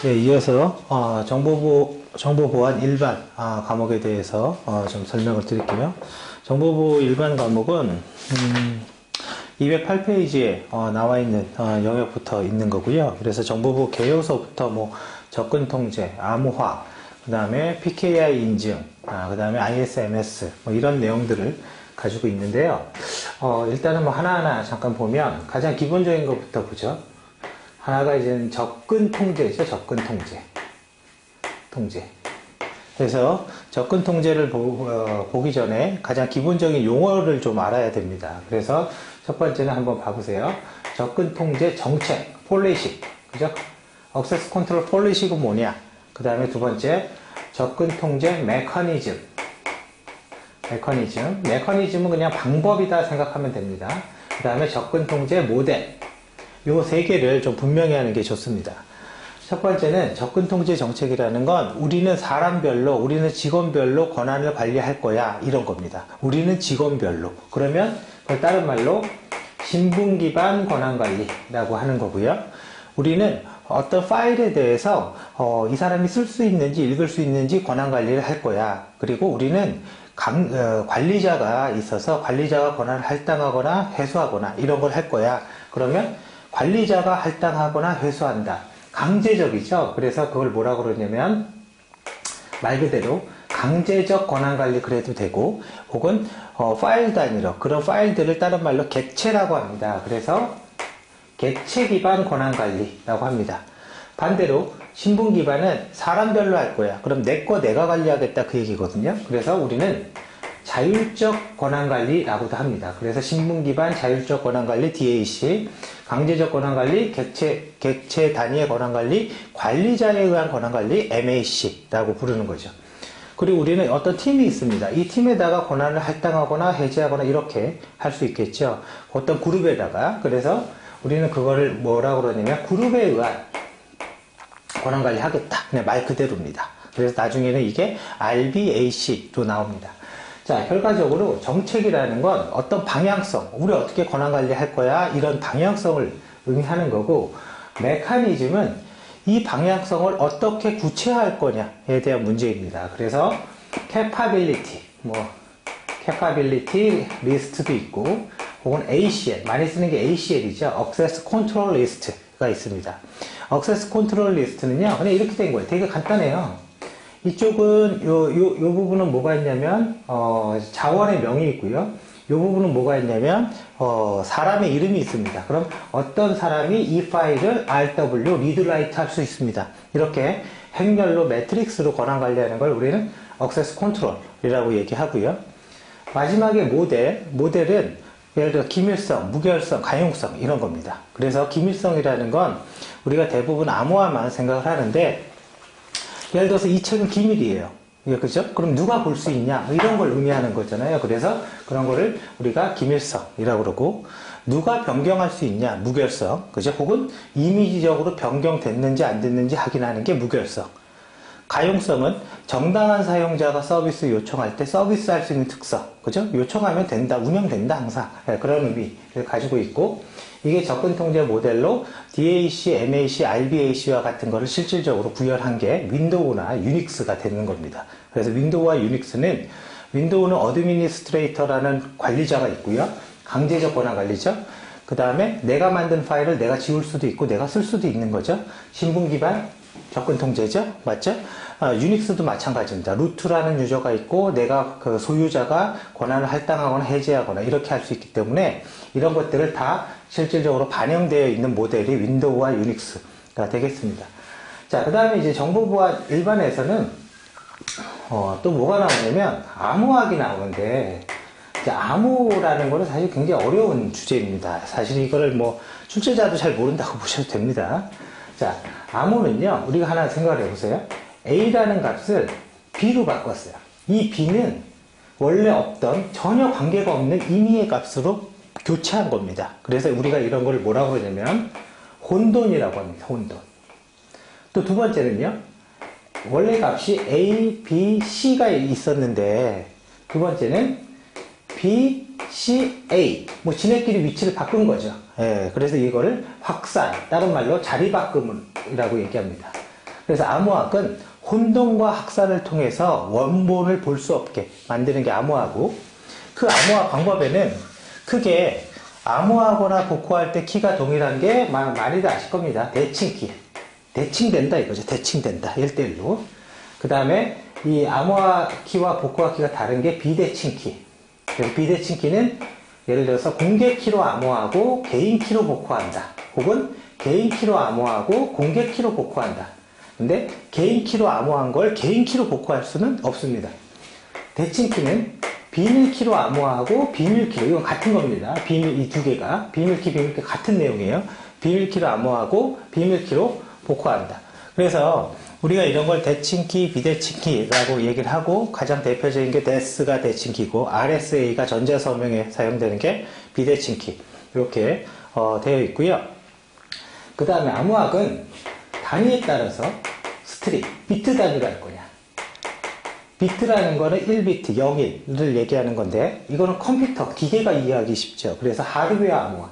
네, 이어서 정보보안 일반 과목에 대해서 좀 설명을 드릴게요. 정보보호 일반 과목은 208페이지에 나와 있는 영역부터 있는 거고요. 그래서 정보보호 개요서부터 뭐 접근 통제, 암호화, 그 다음에 PKI 인증, 그 다음에 ISMS 뭐 이런 내용들을 가지고 있는데요. 일단은 뭐 하나하나 잠깐 보면 가장 기본적인 것부터 보죠. 하나가 이제 접근 통제죠. 접근 통제. 그래서 접근 통제를 보기 전에 가장 기본적인 용어를 좀 알아야 됩니다. 그래서 첫 번째는 한번 봐보세요. 접근 통제 정책, 폴리시. 그죠? 액세스 컨트롤 폴리시가 뭐냐? 그 다음에 두 번째, 접근 통제 메커니즘. 메커니즘은 그냥 방법이다 생각하면 됩니다. 그 다음에 접근 통제 모델. 요 세 개를 좀 분명히 하는 게 좋습니다. 첫 번째는 접근 통제 정책이라는 건 우리는 사람별로, 우리는 직원별로 권한을 관리할 거야. 이런 겁니다. 우리는 직원별로. 그러면 그걸 다른 말로 신분 기반 권한 관리라고 하는 거고요. 우리는 어떤 파일에 대해서 이 사람이 쓸 수 있는지 읽을 수 있는지 권한 관리를 할 거야. 그리고 우리는 관리자가 있어서 관리자가 권한을 할당하거나 회수하거나 이런 걸 할 거야. 그러면 관리자가 할당하거나 회수한다. 강제적이죠. 그래서 그걸 뭐라고 그러냐면 말 그대로 강제적 권한관리 그래도 되고 혹은 파일 단위로 그런 파일들을 다른 말로 객체라고 합니다. 그래서 객체 기반 권한관리라고 합니다. 반대로 신분 기반은 사람별로 할 거야. 그럼 내 거 내가 관리하겠다 그 얘기거든요. 그래서 우리는 자율적 권한관리라고도 합니다. 그래서 신분 기반 자율적 권한관리 DAC, 강제적 권한관리, 객체 단위의 권한관리, 관리자에 의한 권한관리 MAC라고 부르는 거죠. 그리고 우리는 어떤 팀이 있습니다. 이 팀에다가 권한을 할당하거나 해제하거나 이렇게 할 수 있겠죠. 어떤 그룹에다가. 그래서 우리는 그거를 뭐라고 그러냐면 그룹에 의한 권한관리 하겠다. 그냥 말 그대로입니다. 그래서 나중에는 이게 RBAC로 나옵니다. 자, 결과적으로 정책이라는 건 어떤 방향성, 우리 어떻게 권한관리 할 거야, 이런 방향성을 의미하는 거고, 메커니즘은 이 방향성을 어떻게 구체화할 거냐에 대한 문제입니다. 그래서 capability 리스트도 있고, 혹은 ACL, 많이 쓰는 게 ACL이죠. Access Control List가 있습니다. Access Control List는요, 그냥 이렇게 된 거예요. 되게 간단해요. 이쪽은 요 부분은 뭐가 있냐면 자원의 명이 있고요. 요 부분은 뭐가 있냐면 사람의 이름이 있습니다. 그럼 어떤 사람이 이 파일을 RW, read, write 할 수 있습니다. 이렇게 행렬로 매트릭스로 권한 관리하는 걸 우리는 액세스 컨트롤이라고 얘기하고요. 마지막에 모델은 예를 들어 기밀성, 무결성, 가용성 이런 겁니다. 그래서 기밀성이라는 건 우리가 대부분 암호화만 생각을 하는데, 예를 들어서 이 책은 기밀이에요. 그죠? 그럼 누가 볼 수 있냐? 이런 걸 의미하는 거잖아요. 그래서 그런 거를 우리가 기밀성이라고 그러고, 누가 변경할 수 있냐? 무결성. 그죠? 혹은 이미지적으로 변경됐는지 안 됐는지 확인하는 게 무결성. 가용성은 정당한 사용자가 서비스 요청할 때 서비스할 수 있는 특성. 그죠? 요청하면 된다, 운영된다, 항상. 그런 의미를 가지고 있고, 이게 접근 통제 모델로 DAC, MAC, RBAC와 같은 거를 실질적으로 구현한 게 윈도우나 유닉스가 되는 겁니다. 그래서 윈도우와 유닉스는, 윈도우는 어드미니스트레이터라는 관리자가 있고요. 강제적 권한 관리죠. 그 다음에 내가 만든 파일을 내가 지울 수도 있고 내가 쓸 수도 있는 거죠. 신분 기반 접근 통제죠. 맞죠? 유닉스도 마찬가지입니다. 루트라는 유저가 있고 내가 그 소유자가 권한을 할당하거나 해제하거나 이렇게 할 수 있기 때문에 이런 것들을 다 실질적으로 반영되어 있는 모델이 윈도우와 유닉스가 되겠습니다. 자, 그 다음에 이제 정보보안 일반에서는 또 뭐가 나오냐면 암호학이 나오는데, 이제 암호라는 거는 사실 굉장히 어려운 주제입니다. 사실 이거를 뭐 출제자도 잘 모른다고 보셔도 됩니다. 자, 암호는요, 우리가 하나 생각을 해보세요. A라는 값을 B로 바꿨어요. 이 B는 원래 없던 전혀 관계가 없는 임의의 값으로 교체한 겁니다. 그래서 우리가 이런 걸 뭐라고 그러냐면 혼돈이라고 합니다. 혼돈. 또 두 번째는요, 원래 값이 A, B, C가 있었는데 두 번째는 B, C, A 뭐 지네끼리 위치를 바꾼 거죠. 그래서 이거를 확산, 다른 말로 자리바꿈이라고 얘기합니다. 그래서 암호학은 혼동과 학살을 통해서 원본을 볼 수 없게 만드는 게 암호하고, 그 암호학 방법에는 크게 암호하거나 복호할 때 키가 동일한 게 많이들 아실 겁니다. 대칭키. 대칭된다 이거죠. 대칭된다. 1대1로. 그 다음에 이 암호화 키와 복호화 키가 다른 게 비대칭키. 그래서 비대칭키는 예를 들어서 공개 키로 암호하고 개인 키로 복호한다. 혹은 개인 키로 암호하고 공개 키로 복호한다. 근데 개인 키로 암호한 걸 개인 키로 복호할 수는 없습니다. 대칭키는 비밀 키로 암호하고 비밀 키로, 이건 같은 겁니다. 비밀, 이 두 개가 비밀 키, 비밀 키 같은 내용이에요. 비밀 키로 암호하고 비밀 키로 복호한다. 그래서 우리가 이런 걸 대칭키, 비대칭키라고 얘기를 하고, 가장 대표적인 게 DES가 대칭키고 RSA가 전자서명에 사용되는 게 비대칭키, 이렇게 되어 있고요. 그 다음에 암호학은 단위에 따라서 스트링, 비트 단위로 할 거냐. 비트라는 거는 1비트, 0일을 얘기하는 건데, 이거는 컴퓨터, 기계가 이해하기 쉽죠. 그래서 하드웨어 암호화.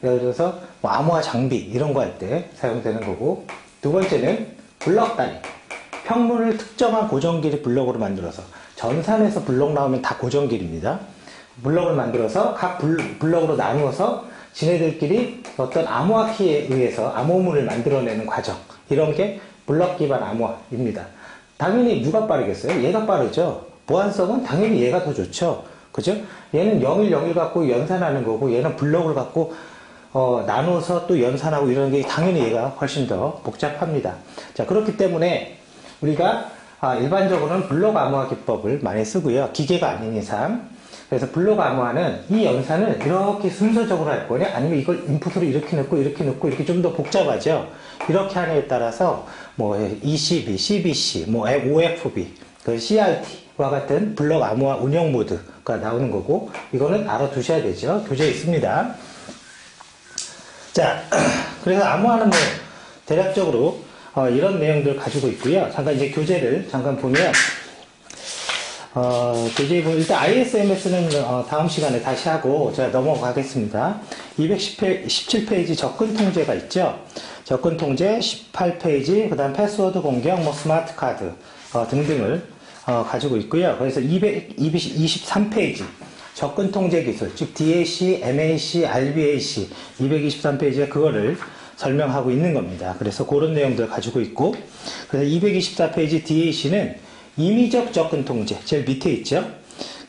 예를 들어서 뭐 암호화 장비 이런 거 할 때 사용되는 거고, 두 번째는 블럭 단위. 평문을 특정한 고정길이 블럭으로 만들어서, 전산에서 블럭 나오면 다 고정길입니다. 블럭을 만들어서 각 블럭으로 나누어서 지네들끼리 어떤 암호화 키에 의해서 암호문을 만들어내는 과정. 이런 게 블럭 기반 암호화입니다. 당연히 누가 빠르겠어요? 얘가 빠르죠. 보안성은 당연히 얘가 더 좋죠. 그죠? 얘는 0일, 0일 갖고 연산하는 거고, 얘는 블럭을 갖고 나눠서 또 연산하고 이러는 게 당연히 얘가 훨씬 더 복잡합니다. 자, 그렇기 때문에 우리가 일반적으로는 블록 암호화 기법을 많이 쓰고요. 기계가 아닌 이상. 그래서 블록 암호화는 이 연산을 이렇게 순서적으로 할 거냐, 아니면 이걸 인풋으로 이렇게 넣고 이렇게 좀 더 복잡하죠. 이렇게 하느냐에 따라서 뭐 ECB, CBC, 뭐 OFB, 그 CRT와 같은 블록 암호화 운영 모드가 나오는 거고, 이거는 알아두셔야 되죠. 교재에 있습니다. 자, 그래서 암호화는 뭐 대략적으로 이런 내용들을 가지고 있고요. 잠깐 이제 교재를 잠깐 보면, 교재에 보면 일단 ISMS는 다음 시간에 다시 하고 제가 넘어가겠습니다. 217페이지 접근 통제가 있죠. 접근 통제 18페이지, 그 다음 패스워드 공격, 뭐 스마트 카드 등등을 가지고 있고요. 그래서 223페이지 접근 통제 기술, 즉 DAC, MAC, RBAC 223페이지에 그거를 설명하고 있는 겁니다. 그래서 그런 내용들을 가지고 있고, 그래서 224페이지 DAC는 임의적 접근 통제, 제일 밑에 있죠.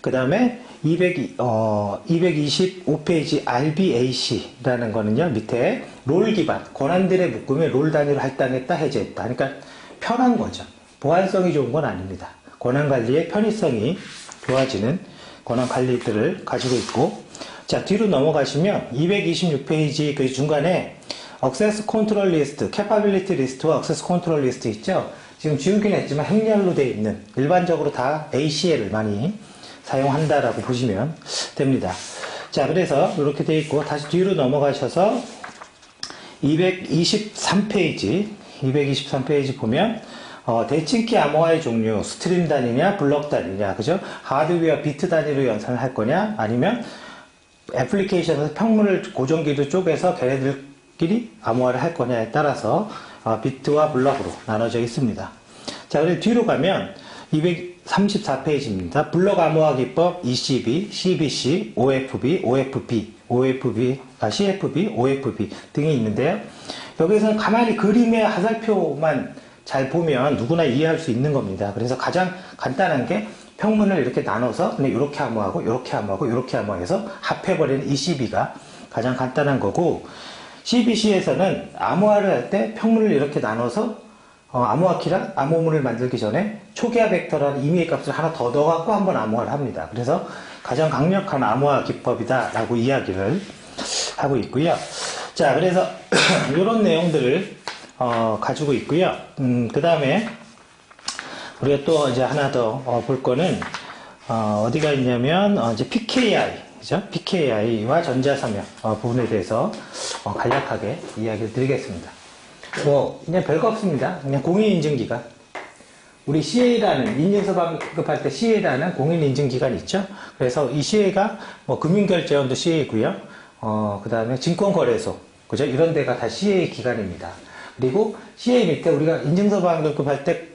그 다음에 225페이지 RBAC라는 거는요, 밑에 롤 기반, 권한들의 묶음을 롤 단위로 할당했다, 해제했다. 그러니까 편한 거죠. 보안성이 좋은 건 아닙니다. 권한 관리의 편의성이 좋아지는 권한 관리들을 가지고 있고, 자, 뒤로 넘어가시면 226페이지 그 중간에 Access Control List, Capability List와 Access Control List 있죠? 지금 지우긴 했지만 행렬로 되어 있는, 일반적으로 다 ACL을 많이 사용한다라고 보시면 됩니다. 자, 그래서 이렇게 되어 있고, 다시 뒤로 넘어가셔서 223페이지 보면 대칭키 암호화의 종류, 스트림 단위냐, 블럭 단위냐, 그죠? 하드웨어 비트 단위로 연산을 할 거냐, 아니면 애플리케이션에서 평문을 고정기로 쪼개서 걔네들끼리 암호화를 할 거냐에 따라서 비트와 블럭으로 나눠져 있습니다. 자, 그리고 뒤로 가면 234페이지입니다. 블럭 암호화 기법 ECB, CBC, OFB, CFB, OFB 등이 있는데요. 여기서는 가만히 그림의 화살표만 잘 보면 누구나 이해할 수 있는 겁니다. 그래서 가장 간단한 게 평문을 이렇게 나눠서 그냥 이렇게 암호하고 이렇게 암호하고 이렇게 암호해서 합해버리는 ECB가 가장 간단한 거고, CBC에서는 암호화를 할 때 평문을 이렇게 나눠서 암호화 키랑 암호문을 만들기 전에 초기화 벡터라는 임의의 값을 하나 더 넣어갖고 한번 암호화를 합니다. 그래서 가장 강력한 암호화 기법이다 라고 이야기를 하고 있고요. 자, 그래서 이런 내용들을 가지고 있고요. 그 다음에 우리가 또 이제 하나 더 볼 거는 어디가 있냐면 이제 PKI, 그죠? PKI와 전자서명 부분에 대해서 간략하게 이야기를 드리겠습니다. 뭐 그냥 별거 없습니다. 그냥 공인인증기간. 우리 CA라는 인증서 발급할 때 CA라는 공인인증기관이 있죠. 그래서 이 CA가 뭐 금융결제원도 CA고요. 그 다음에 증권거래소, 그죠? 이런 데가 다 CA 기관입니다. 그리고 CA 밑에 우리가 인증서 발급할 때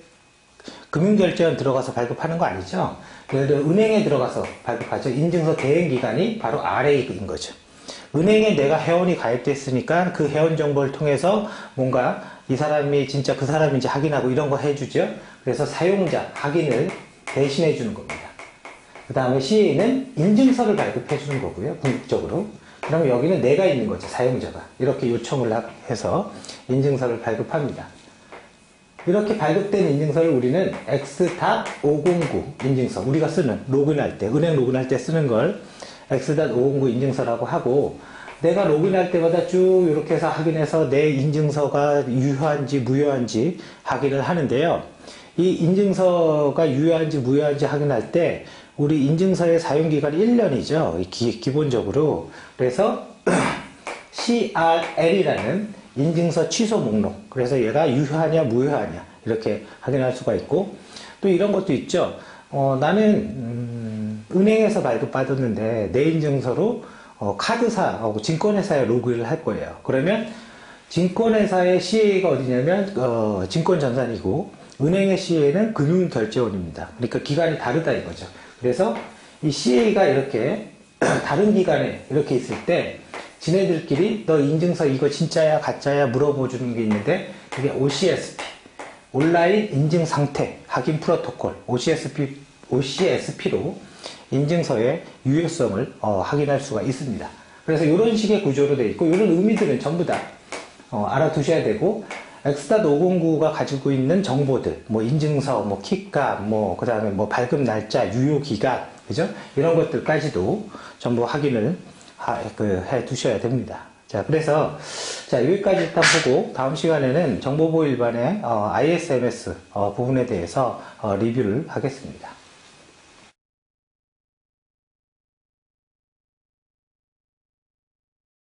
금융결제원 들어가서 발급하는 거 아니죠? 예를 들어 은행에 들어가서 발급하죠. 인증서 대행기관이 바로 RA인 거죠. 은행에 내가 회원이 가입됐으니까 그 회원 정보를 통해서 뭔가 이 사람이 진짜 그 사람인지 확인하고 이런 거 해주죠. 그래서 사용자 확인을 대신해 주는 겁니다. 그 다음에 CA는 인증서를 발급해 주는 거고요. 궁극적으로. 그러면 여기는 내가 있는 거죠. 사용자가. 이렇게 요청을 해서 인증서를 발급합니다. 이렇게 발급된 인증서를 우리는 X.509 인증서, 우리가 쓰는 로그인할 때, 은행 로그인할 때 쓰는 걸 X.509 인증서라고 하고, 내가 로그인할 때마다 쭉 이렇게 해서 확인해서 내 인증서가 유효한지 무효한지 확인을 하는데요. 이 인증서가 유효한지 무효한지 확인할 때 우리 인증서의 사용기간이 1년이죠. 기본적으로. 그래서 CRL이라는 인증서 취소 목록. 그래서 얘가 유효하냐 무효하냐 이렇게 확인할 수가 있고, 또 이런 것도 있죠. 나는 은행에서 발급받았는데 내 인증서로 카드사, 증권회사에 로그인을 할 거예요. 그러면 증권회사의 CA가 어디냐면 증권전산이고, 은행의 CA는 금융결제원입니다. 그러니까 기관이 다르다 이거죠. 그래서 이 CA가 이렇게 다른 기관에 이렇게 있을 때 지네들끼리 너 인증서 이거 진짜야 가짜야 물어보주는 게 있는데, 이게 OCSP, 온라인 인증 상태 확인 프로토콜, OCSP로 인증서의 유효성을 확인할 수가 있습니다. 그래서 이런 식의 구조로 되어 있고, 이런 의미들은 전부 다 알아두셔야 되고, X.509가 가지고 있는 정보들, 뭐 인증서, 뭐 키값, 뭐 그다음에 뭐 발급 날짜, 유효 기간, 그죠? 이런 것들까지도 전부 확인을 해 두셔야 됩니다. 자, 그래서 자, 여기까지 일단 보고 다음 시간에는 정보보호 일반의 ISMS 부분에 대해서 리뷰를 하겠습니다.